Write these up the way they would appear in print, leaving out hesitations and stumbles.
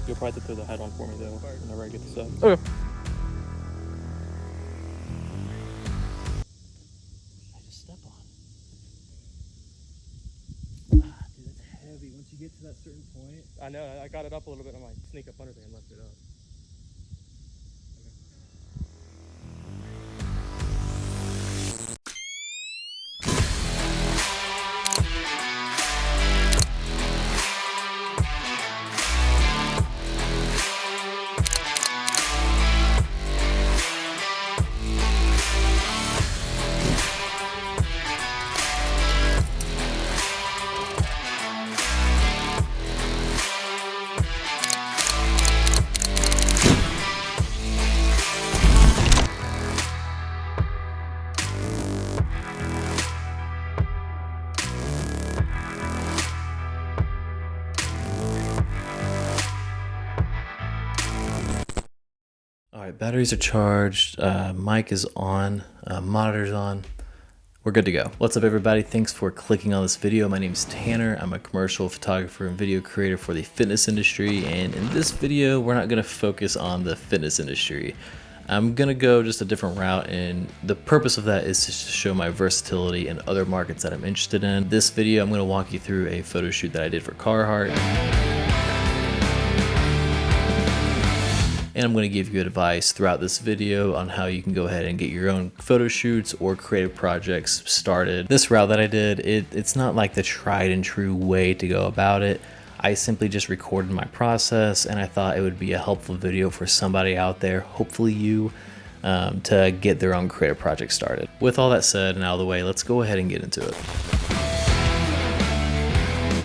You'll probably have to throw the hat on for me though, whenever I get this up. Okay. I just step on. Dude, that's heavy. Once you get to that certain point. I know, I got it up a little bit, I might sneak up under there and lift it up. All right, batteries are charged, mic is on, monitor's on. We're good to go. What's up, everybody? Thanks for clicking on this video. My name is Tanner. I'm a commercial photographer and video creator for the fitness industry. And in this video, we're not gonna focus on the fitness industry. I'm gonna go just a different route, and the purpose of that is to show my versatility in other markets that I'm interested in. This video, I'm gonna walk you through a photo shoot that I did for Carhartt. And I'm going to give you advice throughout this video on how you can go ahead and get your own photo shoots or creative projects started. This route that I did, it's not like the tried and true way to go about it. I simply just recorded my process, and I thought it would be a helpful video for somebody out there, hopefully you, to get their own creative project started. With all that said and out of the way, let's go ahead and get into it.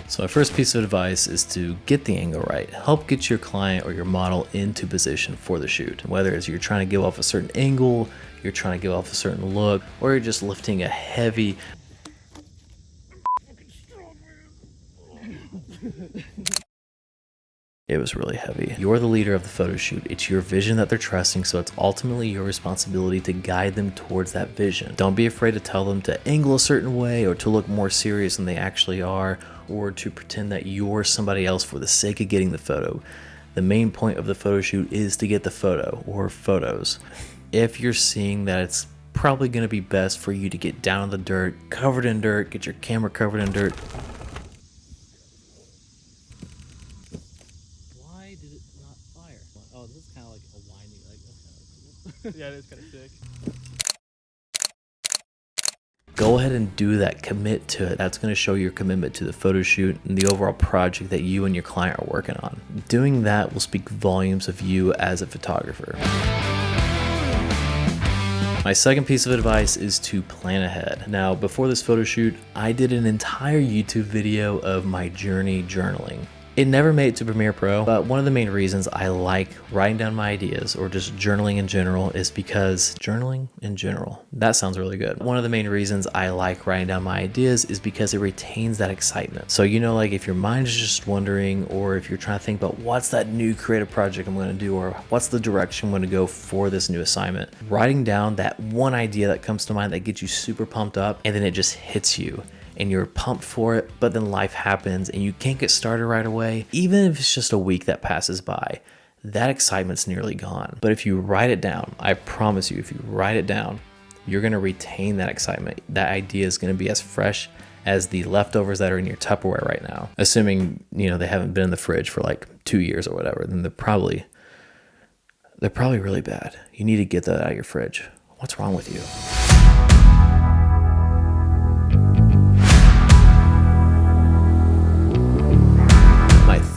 So my first piece of advice is to get the angle right. Help get your client or your model into position for the shoot. Whether it's you're trying to give off a certain angle, you're trying to give off a certain look, or you're just lifting a heavy... It was really heavy. You're the leader of the photo shoot. It's your vision that they're trusting, so it's ultimately your responsibility to guide them towards that vision. Don't be afraid to tell them to angle a certain way or to look more serious than they actually are, or to pretend that you're somebody else for the sake of getting the photo. The main point of the photo shoot is to get the photo or photos. If you're seeing that it's probably going to be best for you to get down in the dirt, covered in dirt, get your camera covered in dirt. Why did it not fire? Oh, this is kind of like a winding, like that's kind of cool. Yeah, it is kind of sick. Go ahead and do that, commit to it. That's going to show your commitment to the photo shoot and the overall project that you and your client are working on. Doing that will speak volumes of you as a photographer. My second piece of advice is to plan ahead. Now, before this photo shoot, I did an entire YouTube video of my journey journaling. It never made it to Premiere Pro, but one of the main reasons I like writing down my ideas or just journaling in general is because that sounds really good. One of the main reasons I like writing down my ideas is because it retains that excitement. So, you know, like if your mind is just wondering, or if you're trying to think about what's that new creative project I'm going to do, or what's the direction I'm going to go for this new assignment, writing down that one idea that comes to mind that gets you super pumped up, and then it just hits you. And you're pumped for it, but then life happens and you can't get started right away. Even if it's just a week that passes by, that excitement's nearly gone. But if you write it down, I promise you, if you write it down, you're gonna retain that excitement. That idea is gonna be as fresh as the leftovers that are in your Tupperware right now. Assuming, you know, they haven't been in the fridge for like 2 years or whatever, then they're probably really bad. You need to get that out of your fridge. What's wrong with you?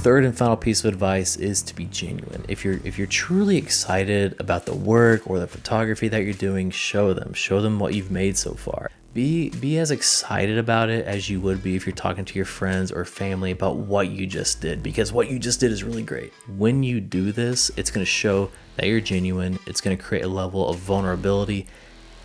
Third and final piece of advice is to be genuine. If you're truly excited about the work or the photography that you're doing, show them what you've made so far. Be as excited about it as you would be if you're talking to your friends or family about what you just did, because what you just did is really great. When you do this, it's going to show that you're genuine. It's going to create a level of vulnerability,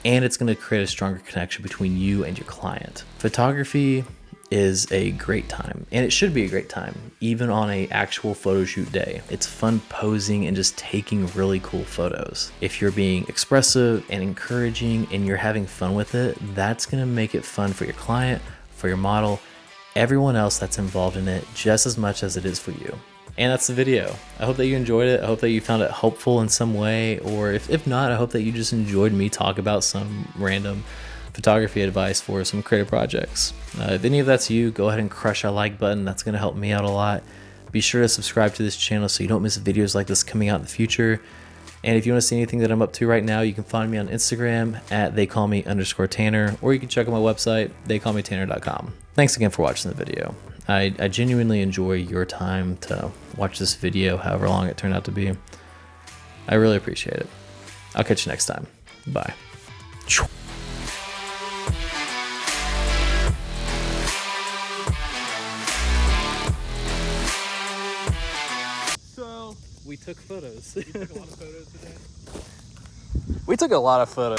and it's going to create a stronger connection between you and your client. Photography is a great time, and it should be a great time even on a actual photo shoot day. It's fun posing and just taking really cool photos. If you're being expressive and encouraging and you're having fun with it, that's gonna make it fun for your client, for your model, everyone else that's involved in it, just as much as it is for you. And that's the video. I hope that you enjoyed it. I hope that you found it helpful in some way, or if not, I hope that you just enjoyed me talk about some random photography advice for some creative projects. If any of that's you, go ahead and crush that like button. That's going to help me out a lot. Be sure to subscribe to this channel so you don't miss videos like this coming out in the future. And if you want to see anything that I'm up to right now, you can find me on Instagram at theycallme_Tanner, or you can check out my website, theycallmetanner.com. Thanks again for watching the video. I genuinely enjoy your time to watch this video, however long it turned out to be. I really appreciate it. I'll catch you next time. Bye. So we took photos. You took a lot of photos today? We took a lot of photos.